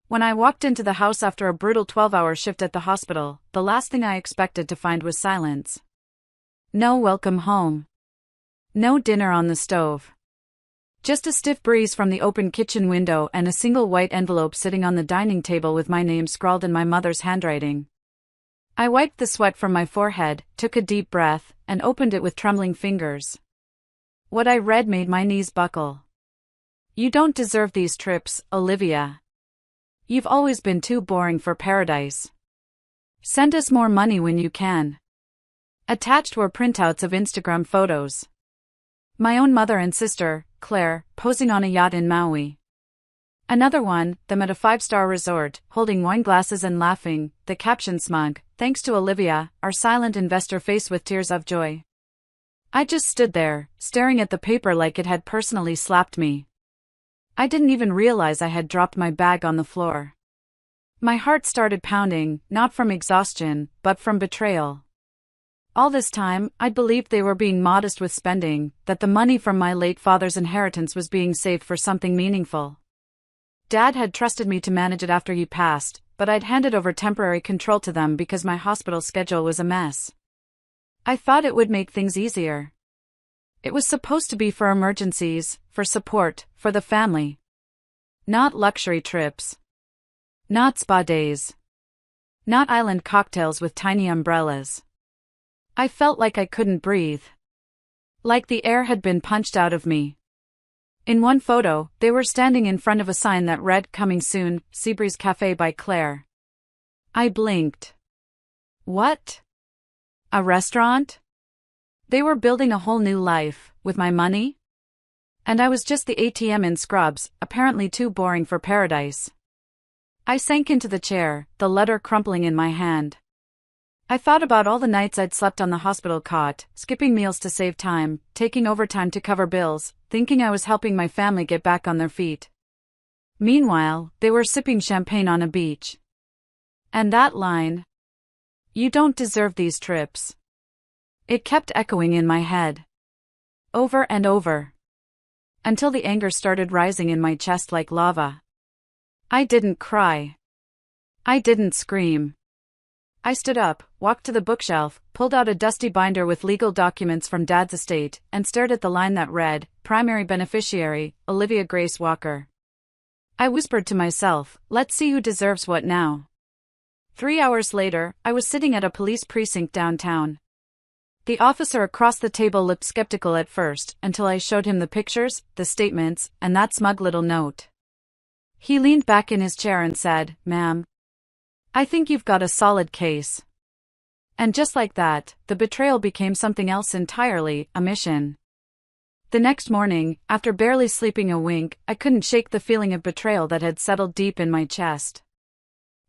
When I walked into the house after a brutal 12-hour shift at the hospital, the last thing I expected to find was silence. No welcome home. No dinner on the stove. Just a stiff breeze from the open kitchen window and a single white envelope sitting on the dining table with my name scrawled in my mother's handwriting. I wiped the sweat from my forehead, took a deep breath, and opened it with trembling fingers. What I read made my knees buckle. You don't deserve these trips, Olivia. You've always been too boring for paradise. Send us more money when you can. Attached were printouts of Instagram photos. My own mother and sister, Claire, posing on a yacht in Maui. Another one, them at a 5-star resort, holding wine glasses and laughing, the caption smug, "Thanks to Olivia, our silent investor," face with tears of joy. I just stood there, staring at the paper like it had personally slapped me. I didn't even realize I had dropped my bag on the floor. My heart started pounding, not from exhaustion, but from betrayal. All this time, I'd believed they were being modest with spending, that the money from my late father's inheritance was being saved for something meaningful. Dad had trusted me to manage it after he passed, but I'd handed over temporary control to them because my hospital schedule was a mess. I thought it would make things easier. It was supposed to be for emergencies, for support, for the family. Not luxury trips. Not spa days. Not island cocktails with tiny umbrellas. I felt like I couldn't breathe. Like the air had been punched out of me. In one photo, they were standing in front of a sign that read, "Coming soon, Seabreeze Cafe by Claire." I blinked. What? A restaurant? They were building a whole new life, with my money? And I was just the ATM in Scrubs, apparently too boring for paradise. I sank into the chair, the letter crumpling in my hand. I thought about all the nights I'd slept on the hospital cot, skipping meals to save time, taking overtime to cover bills, thinking I was helping my family get back on their feet. Meanwhile, they were sipping champagne on a beach. And that line, "You don't deserve these trips." It kept echoing in my head. Over and over. Until the anger started rising in my chest like lava. I didn't cry. I didn't scream. I stood up, walked to the bookshelf, pulled out a dusty binder with legal documents from Dad's estate, and stared at the line that read, "Primary beneficiary, Olivia Grace Walker." I whispered to myself, "Let's see who deserves what now." 3 hours later, I was sitting at a police precinct downtown. The officer across the table looked skeptical at first, until I showed him the pictures, the statements, and that smug little note. He leaned back in his chair and said, "Ma'am, I think you've got a solid case." And just like that, the betrayal became something else entirely, a mission. The next morning, after barely sleeping a wink, I couldn't shake the feeling of betrayal that had settled deep in my chest.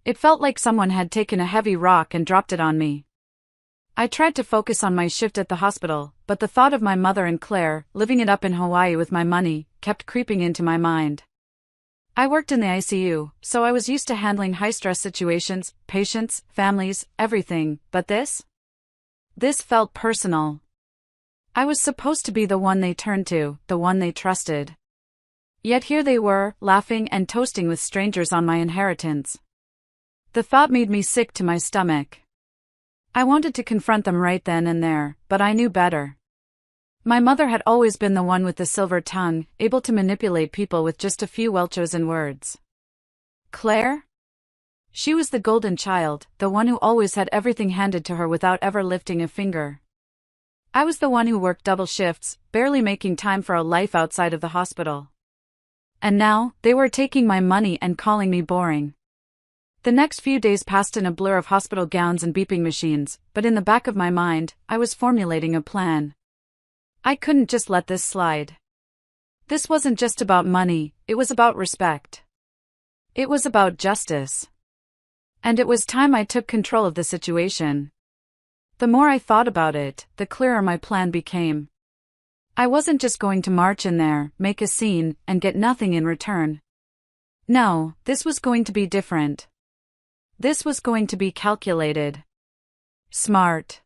It felt like someone had taken a heavy rock and dropped it on me. I tried to focus on my shift at the hospital, but the thought of my mother and Claire, living it up in Hawaii with my money, kept creeping into my mind. I worked in the ICU, so I was used to handling high-stress situations, patients, families, everything, but this? This felt personal. I was supposed to be the one they turned to, the one they trusted. Yet here they were, laughing and toasting with strangers on my inheritance. The thought made me sick to my stomach. I wanted to confront them right then and there, but I knew better. My mother had always been the one with the silver tongue, able to manipulate people with just a few well-chosen words. Claire? She was the golden child, the one who always had everything handed to her without ever lifting a finger. I was the one who worked double shifts, barely making time for a life outside of the hospital. And now, they were taking my money and calling me boring. The next few days passed in a blur of hospital gowns and beeping machines, but in the back of my mind, I was formulating a plan. I couldn't just let this slide. This wasn't just about money, it was about respect. It was about justice. And it was time I took control of the situation. The more I thought about it, the clearer my plan became. I wasn't just going to march in there, make a scene, and get nothing in return. No, this was going to be different. This was going to be calculated. Smart.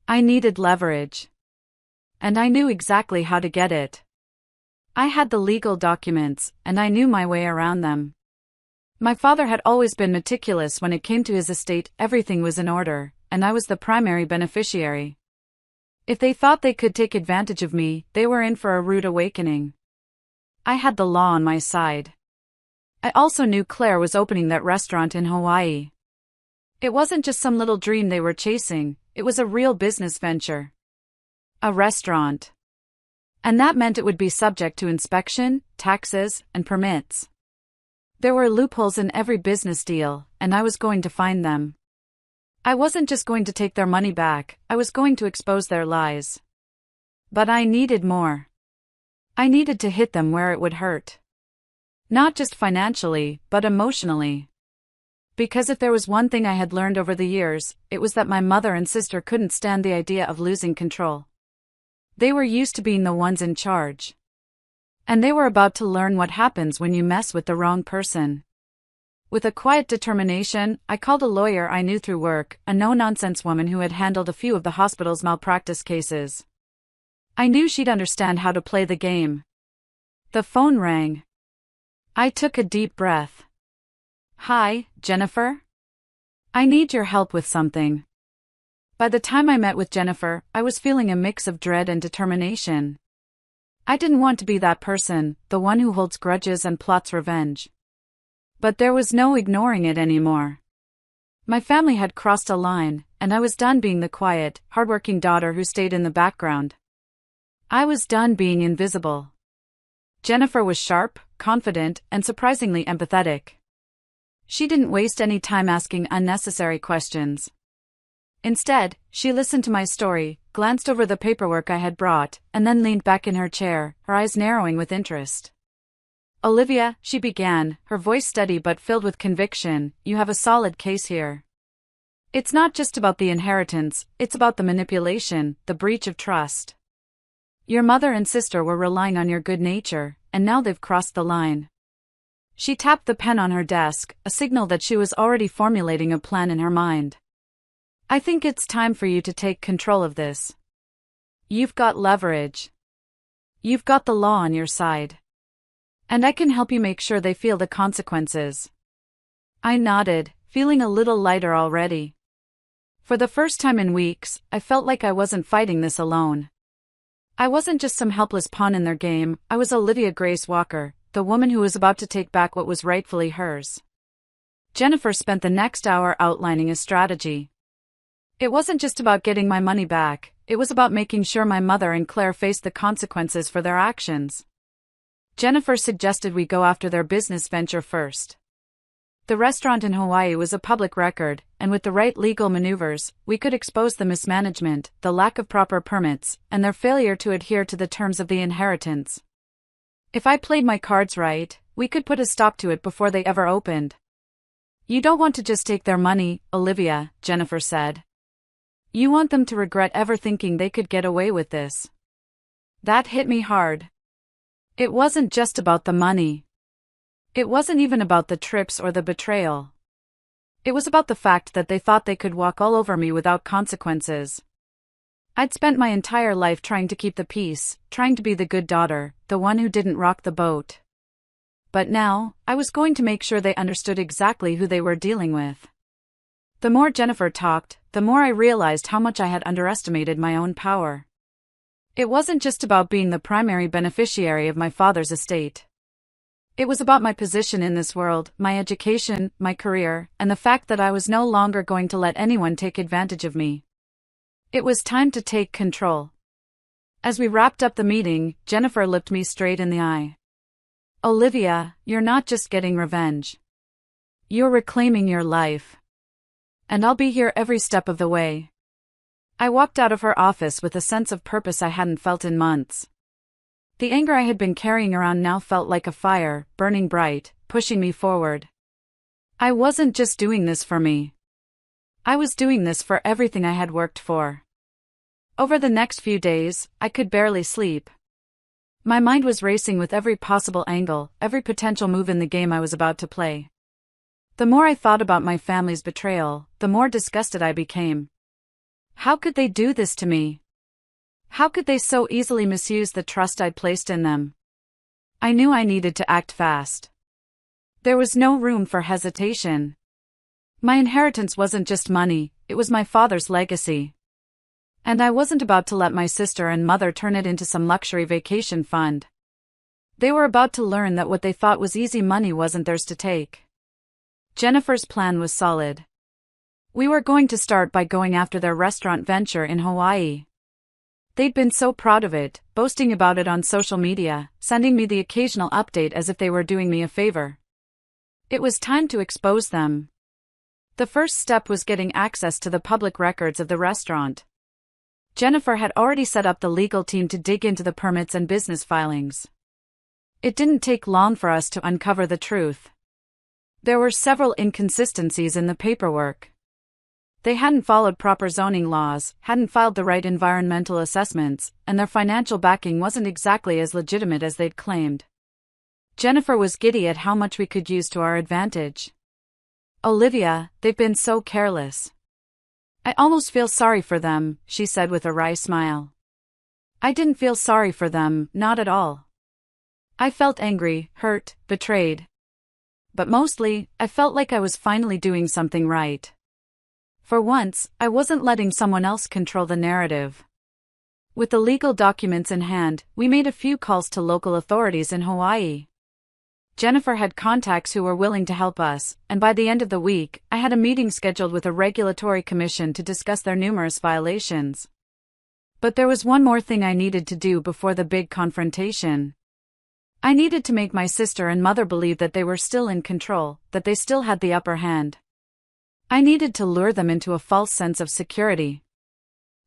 I needed leverage. And I knew exactly how to get it. I had the legal documents, and I knew my way around them. My father had always been meticulous when it came to his estate, everything was in order, and I was the primary beneficiary. If they thought they could take advantage of me, they were in for a rude awakening. I had the law on my side. I also knew Claire was opening that restaurant in Hawaii. It wasn't just some little dream they were chasing, it was a real business venture. A restaurant. And that meant it would be subject to inspection, taxes, and permits. There were loopholes in every business deal, and I was going to find them. I wasn't just going to take their money back, I was going to expose their lies. But I needed more. I needed to hit them where it would hurt. Not just financially, but emotionally. Because if there was one thing I had learned over the years, it was that my mother and sister couldn't stand the idea of losing control. They were used to being the ones in charge. And they were about to learn what happens when you mess with the wrong person. With a quiet determination, I called a lawyer I knew through work, a no-nonsense woman who had handled a few of the hospital's malpractice cases. I knew she'd understand how to play the game. The phone rang. I took a deep breath. Hi, Jennifer? I need your help with something. By the time I met with Jennifer, I was feeling a mix of dread and determination. I didn't want to be that person, the one who holds grudges and plots revenge. But there was no ignoring it anymore. My family had crossed a line, and I was done being the quiet, hardworking daughter who stayed in the background. I was done being invisible. Jennifer was sharp, confident, and surprisingly empathetic. She didn't waste any time asking unnecessary questions. Instead, she listened to my story, glanced over the paperwork I had brought, and then leaned back in her chair, her eyes narrowing with interest. Olivia, she began, her voice steady but filled with conviction, you have a solid case here. It's not just about the inheritance, it's about the manipulation, the breach of trust. Your mother and sister were relying on your good nature, and now they've crossed the line. She tapped the pen on her desk, a signal that she was already formulating a plan in her mind. I think it's time for you to take control of this. You've got leverage. You've got the law on your side. And I can help you make sure they feel the consequences. I nodded, feeling a little lighter already. For the first time in weeks, I felt like I wasn't fighting this alone. I wasn't just some helpless pawn in their game, I was Olivia Grace Walker, the woman who was about to take back what was rightfully hers. Jennifer spent the next hour outlining a strategy. It wasn't just about getting my money back, it was about making sure my mother and Claire faced the consequences for their actions. Jennifer suggested we go after their business venture first. The restaurant in Hawaii was a public record, and with the right legal maneuvers, we could expose the mismanagement, the lack of proper permits, and their failure to adhere to the terms of the inheritance. If I played my cards right, we could put a stop to it before they ever opened. You don't want to just take their money, Olivia, Jennifer said. You want them to regret ever thinking they could get away with this. That hit me hard. It wasn't just about the money. It wasn't even about the trips or the betrayal. It was about the fact that they thought they could walk all over me without consequences. I'd spent my entire life trying to keep the peace, trying to be the good daughter, the one who didn't rock the boat. But now, I was going to make sure they understood exactly who they were dealing with. The more Jennifer talked, the more I realized how much I had underestimated my own power. It wasn't just about being the primary beneficiary of my father's estate. It was about my position in this world, my education, my career, and the fact that I was no longer going to let anyone take advantage of me. It was time to take control. As we wrapped up the meeting, Jennifer looked me straight in the eye. Olivia, you're not just getting revenge. You're reclaiming your life. And I'll be here every step of the way. I walked out of her office with a sense of purpose I hadn't felt in months. The anger I had been carrying around now felt like a fire, burning bright, pushing me forward. I wasn't just doing this for me. I was doing this for everything I had worked for. Over the next few days, I could barely sleep. My mind was racing with every possible angle, every potential move in the game I was about to play. The more I thought about my family's betrayal, the more disgusted I became. How could they do this to me? How could they so easily misuse the trust I'd placed in them? I knew I needed to act fast. There was no room for hesitation. My inheritance wasn't just money, it was my father's legacy. And I wasn't about to let my sister and mother turn it into some luxury vacation fund. They were about to learn that what they thought was easy money wasn't theirs to take. Jennifer's plan was solid. We were going to start by going after their restaurant venture in Hawaii. They'd been so proud of it, boasting about it on social media, sending me the occasional update as if they were doing me a favor. It was time to expose them. The first step was getting access to the public records of the restaurant. Jennifer had already set up the legal team to dig into the permits and business filings. It didn't take long for us to uncover the truth. There were several inconsistencies in the paperwork. They hadn't followed proper zoning laws, hadn't filed the right environmental assessments, and their financial backing wasn't exactly as legitimate as they'd claimed. Jennifer was giddy at how much we could use to our advantage. "Olivia, they've been so careless. I almost feel sorry for them," she said with a wry smile. I didn't feel sorry for them, not at all. I felt angry, hurt, betrayed. But mostly, I felt like I was finally doing something right. For once, I wasn't letting someone else control the narrative. With the legal documents in hand, we made a few calls to local authorities in Hawaii. Jennifer had contacts who were willing to help us, and by the end of the week, I had a meeting scheduled with a regulatory commission to discuss their numerous violations. But there was one more thing I needed to do before the big confrontation. I needed to make my sister and mother believe that they were still in control, that they still had the upper hand. I needed to lure them into a false sense of security.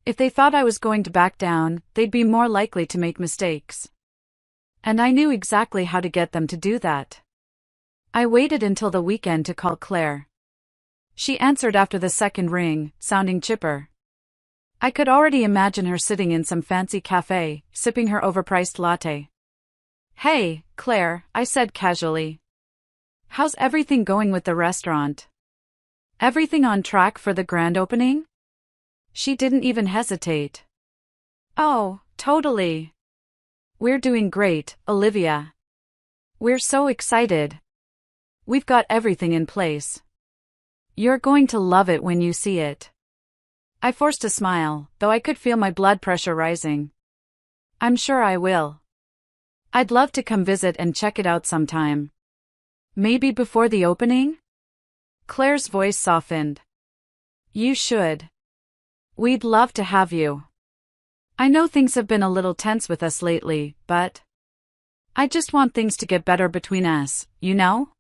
If they thought I was going to back down, they'd be more likely to make mistakes. And I knew exactly how to get them to do that. I waited until the weekend to call Claire. She answered after the second ring, sounding chipper. I could already imagine her sitting in some fancy cafe, sipping her overpriced latte. "Hey, Claire," I said casually. "How's everything going with the restaurant? Everything on track for the grand opening?" She didn't even hesitate. "Oh, totally. We're doing great, Olivia. We're so excited. We've got everything in place. You're going to love it when you see it." I forced a smile, though I could feel my blood pressure rising. "I'm sure I will. I'd love to come visit and check it out sometime. Maybe before the opening?" Claire's voice softened. "You should. We'd love to have you. I know things have been a little tense with us lately, but I just want things to get better between us, you know?"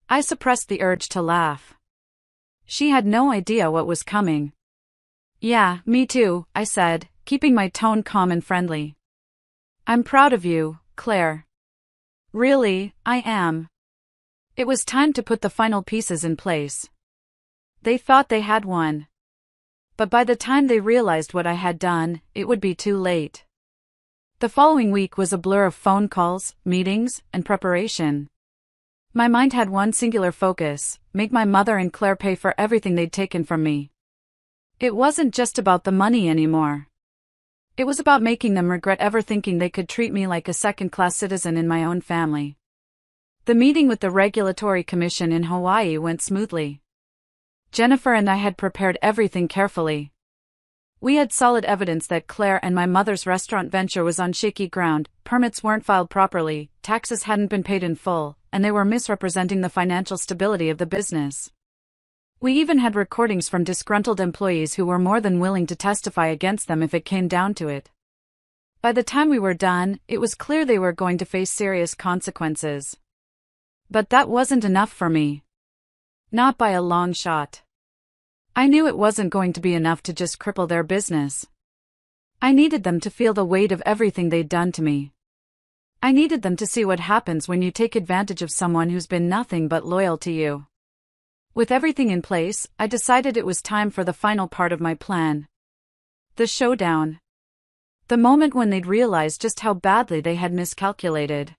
I suppressed the urge to laugh. She had no idea what was coming. "Yeah, me too," I said, keeping my tone calm and friendly. "I'm proud of you, Claire. Really, I am." It was time to put the final pieces in place. They thought they had won. But by the time they realized what I had done, it would be too late. The following week was a blur of phone calls, meetings, and preparation. My mind had one singular focus: make my mother and Claire pay for everything they'd taken from me. It wasn't just about the money anymore. It was about making them regret ever thinking they could treat me like a second-class citizen in my own family. The meeting with the Regulatory Commission in Hawaii went smoothly. Jennifer and I had prepared everything carefully. We had solid evidence that Claire and my mother's restaurant venture was on shaky ground, permits weren't filed properly, taxes hadn't been paid in full, and they were misrepresenting the financial stability of the business. We even had recordings from disgruntled employees who were more than willing to testify against them if it came down to it. By the time we were done, it was clear they were going to face serious consequences. But that wasn't enough for me. Not by a long shot. I knew it wasn't going to be enough to just cripple their business. I needed them to feel the weight of everything they'd done to me. I needed them to see what happens when you take advantage of someone who's been nothing but loyal to you. With everything in place, I decided it was time for the final part of my plan. The showdown. The moment when they'd realize just how badly they had miscalculated.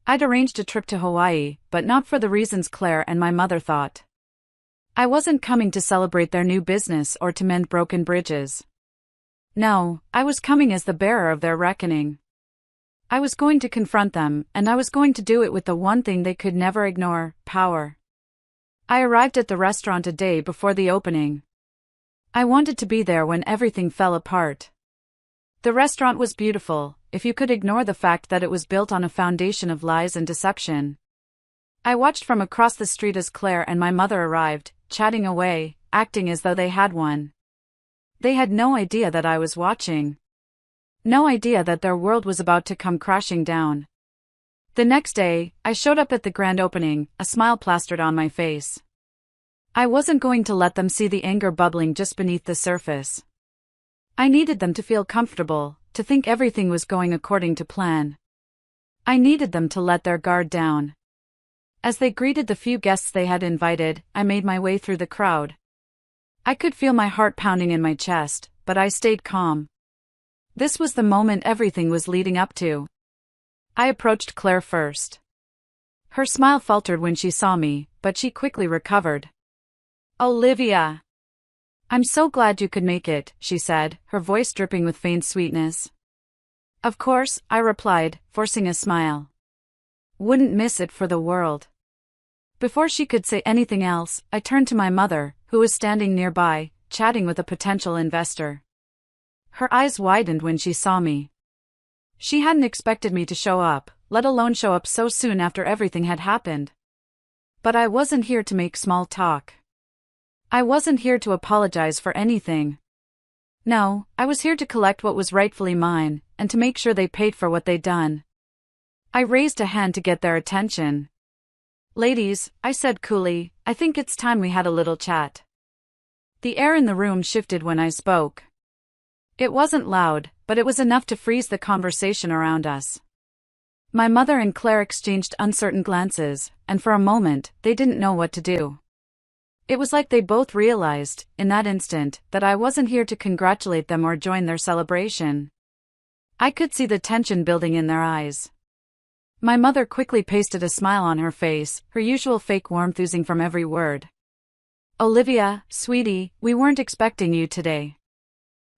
I'd arranged a trip to Hawaii, but not for the reasons Claire and my mother thought. I wasn't coming to celebrate their new business or to mend broken bridges. No, I was coming as the bearer of their reckoning. I was going to confront them, and I was going to do it with the one thing they could never ignore: power. I arrived at the restaurant a day before the opening. I wanted to be there when everything fell apart. The restaurant was beautiful, if you could ignore the fact that it was built on a foundation of lies and deception. I watched from across the street as Claire and my mother arrived, chatting away, acting as though they had won. They had no idea that I was watching. No idea that their world was about to come crashing down. The next day, I showed up at the grand opening, a smile plastered on my face. I wasn't going to let them see the anger bubbling just beneath the surface. I needed them to feel comfortable, to think everything was going according to plan. I needed them to let their guard down. As they greeted the few guests they had invited, I made my way through the crowd. I could feel my heart pounding in my chest, but I stayed calm. This was the moment everything was leading up to. I approached Claire first. Her smile faltered when she saw me, but she quickly recovered. "Olivia! I'm so glad you could make it," she said, her voice dripping with faint sweetness. "Of course," I replied, forcing a smile. "Wouldn't miss it for the world." Before she could say anything else, I turned to my mother, who was standing nearby, chatting with a potential investor. Her eyes widened when she saw me. She hadn't expected me to show up, let alone show up so soon after everything had happened. But I wasn't here to make small talk. I wasn't here to apologize for anything. No, I was here to collect what was rightfully mine, and to make sure they paid for what they'd done. I raised a hand to get their attention. "Ladies," I said coolly, "I think it's time we had a little chat." The air in the room shifted when I spoke. It wasn't loud, but it was enough to freeze the conversation around us. My mother and Claire exchanged uncertain glances, and for a moment, they didn't know what to do. It was like they both realized, in that instant, that I wasn't here to congratulate them or join their celebration. I could see the tension building in their eyes. My mother quickly pasted a smile on her face, her usual fake warmth oozing from every word. "Olivia, sweetie, we weren't expecting you today.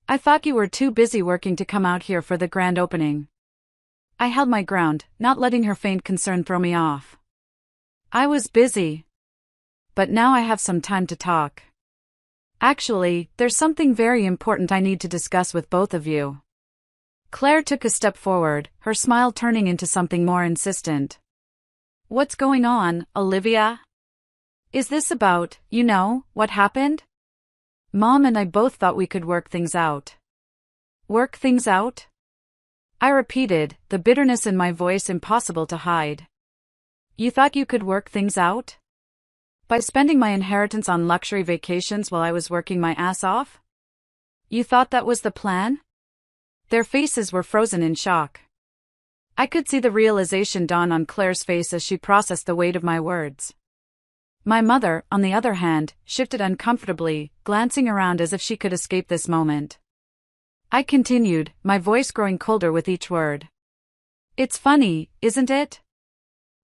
I thought you were too busy working to come out here for the grand opening." I held my ground, not letting her faint concern throw me off. "I was busy. But now I have some time to talk. Actually, there's something very important I need to discuss with both of you." Claire took a step forward, her smile turning into something more insistent. "What's going on, Olivia? Is this about, what happened? Mom and I both thought we could work things out." "Work things out?" I repeated, the bitterness in my voice impossible to hide. "You thought you could work things out? By spending my inheritance on luxury vacations while I was working my ass off? You thought that was the plan?" Their faces were frozen in shock. I could see the realization dawn on Claire's face as she processed the weight of my words. My mother, on the other hand, shifted uncomfortably, glancing around as if she could escape this moment. I continued, my voice growing colder with each word. "It's funny, isn't it?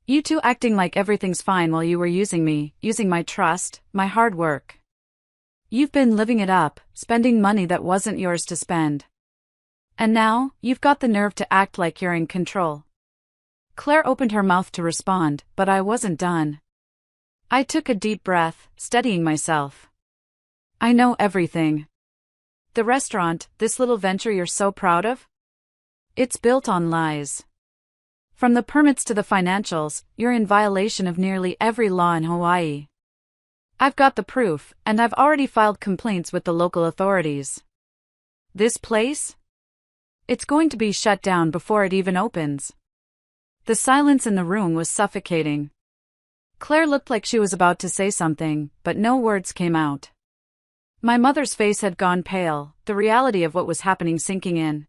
You two acting like everything's fine while you were using me, using my trust, my hard work. You've been living it up, spending money that wasn't yours to spend. And now, you've got the nerve to act like you're in control." Claire opened her mouth to respond, but I wasn't done. I took a deep breath, steadying myself. "I know everything. The restaurant, this little venture you're so proud of? It's built on lies. From the permits to the financials, you're in violation of nearly every law in Hawaii. I've got the proof, and I've already filed complaints with the local authorities. This place? It's going to be shut down before it even opens." The silence in the room was suffocating. Claire looked like she was about to say something, but no words came out. My mother's face had gone pale, the reality of what was happening sinking in.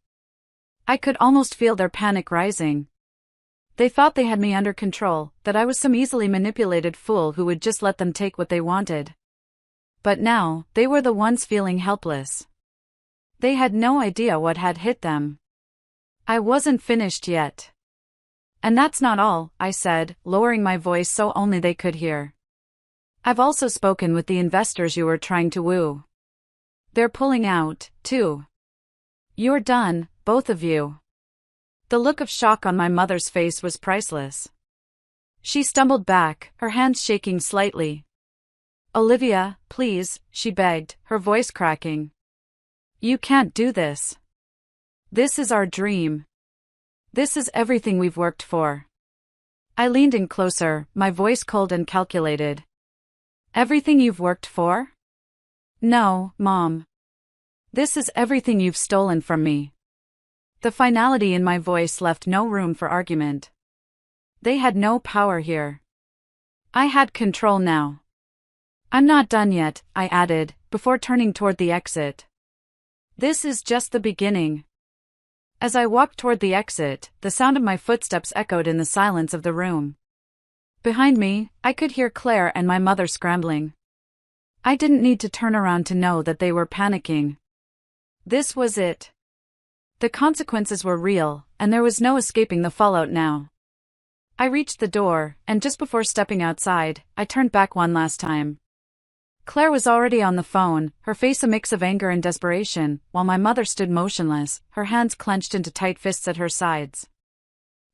I could almost feel their panic rising. They thought they had me under control, that I was some easily manipulated fool who would just let them take what they wanted. But now, they were the ones feeling helpless. They had no idea what had hit them. I wasn't finished yet. "And that's not all," I said, lowering my voice so only they could hear. "I've also spoken with the investors you were trying to woo. They're pulling out, too. You're done, both of you." The look of shock on my mother's face was priceless. She stumbled back, her hands shaking slightly. "Olivia, please," she begged, her voice cracking. "You can't do this. This is our dream. This is everything we've worked for." I leaned in closer, my voice cold and calculated. "Everything you've worked for?" "No, Mom. This is everything you've stolen from me." The finality in my voice left no room for argument. They had no power here. I had control now. "I'm not done yet," I added, before turning toward the exit. "This is just the beginning." As I walked toward the exit, the sound of my footsteps echoed in the silence of the room. Behind me, I could hear Claire and my mother scrambling. I didn't need to turn around to know that they were panicking. This was it. The consequences were real, and there was no escaping the fallout now. I reached the door, and just before stepping outside, I turned back one last time. Claire was already on the phone, her face a mix of anger and desperation, while my mother stood motionless, her hands clenched into tight fists at her sides.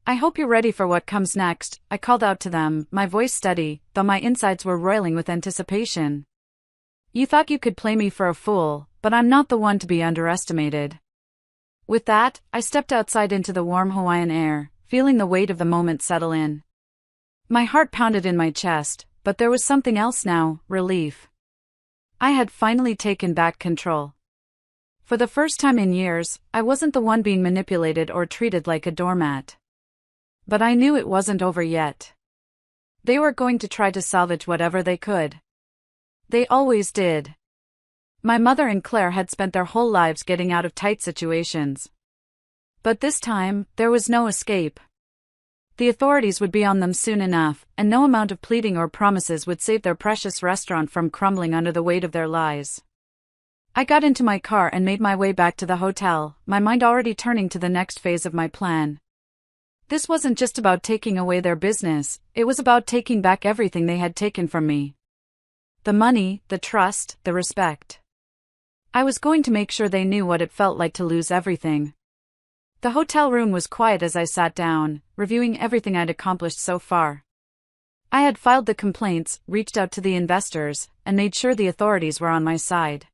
"I hope you're ready for what comes next," I called out to them, my voice steady, though my insides were roiling with anticipation. "You thought you could play me for a fool, but I'm not the one to be underestimated." With that, I stepped outside into the warm Hawaiian air, feeling the weight of the moment settle in. My heart pounded in my chest, but there was something else now, relief. I had finally taken back control. For the first time in years, I wasn't the one being manipulated or treated like a doormat. But I knew it wasn't over yet. They were going to try to salvage whatever they could. They always did. My mother and Claire had spent their whole lives getting out of tight situations. But this time, there was no escape. The authorities would be on them soon enough, and no amount of pleading or promises would save their precious restaurant from crumbling under the weight of their lies. I got into my car and made my way back to the hotel, my mind already turning to the next phase of my plan. This wasn't just about taking away their business, it was about taking back everything they had taken from me. The money, the trust, the respect. I was going to make sure they knew what it felt like to lose everything. The hotel room was quiet as I sat down, reviewing everything I'd accomplished so far. I had filed the complaints, reached out to the investors, and made sure the authorities were on my side.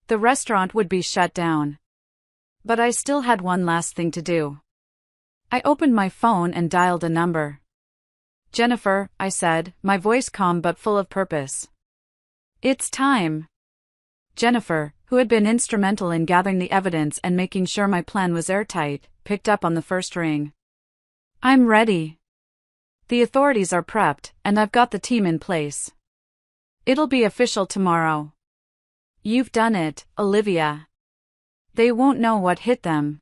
The restaurant would be shut down. But I still had one last thing to do. I opened my phone and dialed a number. "Jennifer," I said, my voice calm but full of purpose. "It's time." Jennifer, who had been instrumental in gathering the evidence and making sure my plan was airtight, picked up on the first ring. "I'm ready. The authorities are prepped, and I've got the team in place. It'll be official tomorrow. You've done it, Olivia. They won't know what hit them."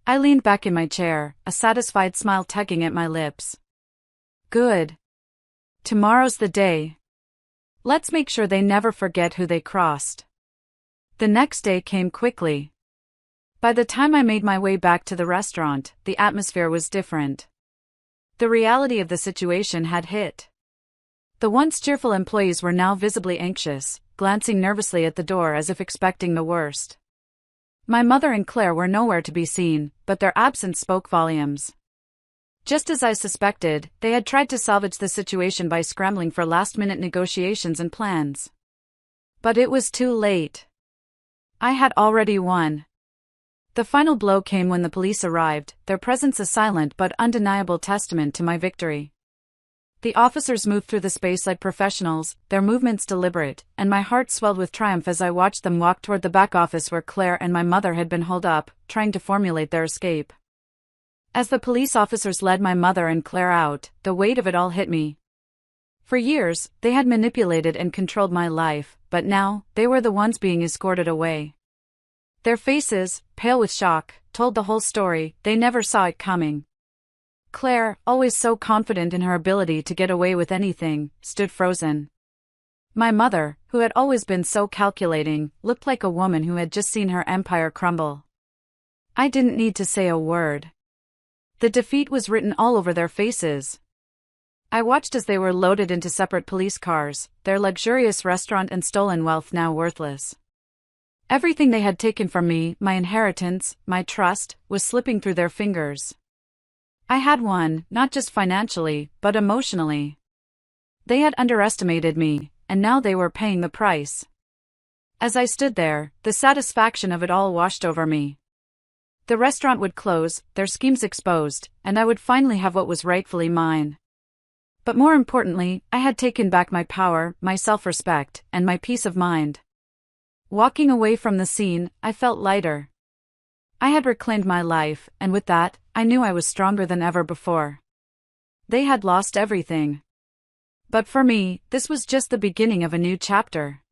I leaned back in my chair, a satisfied smile tugging at my lips. "Good. Tomorrow's the day. Let's make sure they never forget who they crossed." The next day came quickly. By the time I made my way back to the restaurant, the atmosphere was different. The reality of the situation had hit. The once cheerful employees were now visibly anxious, glancing nervously at the door as if expecting the worst. My mother and Claire were nowhere to be seen, but their absence spoke volumes. Just as I suspected, they had tried to salvage the situation by scrambling for last-minute negotiations and plans. But it was too late. I had already won. The final blow came when the police arrived, their presence a silent but undeniable testament to my victory. The officers moved through the space like professionals, their movements deliberate, and my heart swelled with triumph as I watched them walk toward the back office where Claire and my mother had been holed up, trying to formulate their escape. As the police officers led my mother and Claire out, the weight of it all hit me. For years, they had manipulated and controlled my life, but now, they were the ones being escorted away. Their faces, pale with shock, told the whole story. They never saw it coming. Claire, always so confident in her ability to get away with anything, stood frozen. My mother, who had always been so calculating, looked like a woman who had just seen her empire crumble. I didn't need to say a word. The defeat was written all over their faces. I watched as they were loaded into separate police cars, their luxurious restaurant and stolen wealth now worthless. Everything they had taken from me, my inheritance, my trust, was slipping through their fingers. I had won, not just financially, but emotionally. They had underestimated me, and now they were paying the price. As I stood there, the satisfaction of it all washed over me. The restaurant would close, their schemes exposed, and I would finally have what was rightfully mine. But more importantly, I had taken back my power, my self-respect, and my peace of mind. Walking away from the scene, I felt lighter. I had reclaimed my life, and with that, I knew I was stronger than ever before. They had lost everything. But for me, this was just the beginning of a new chapter.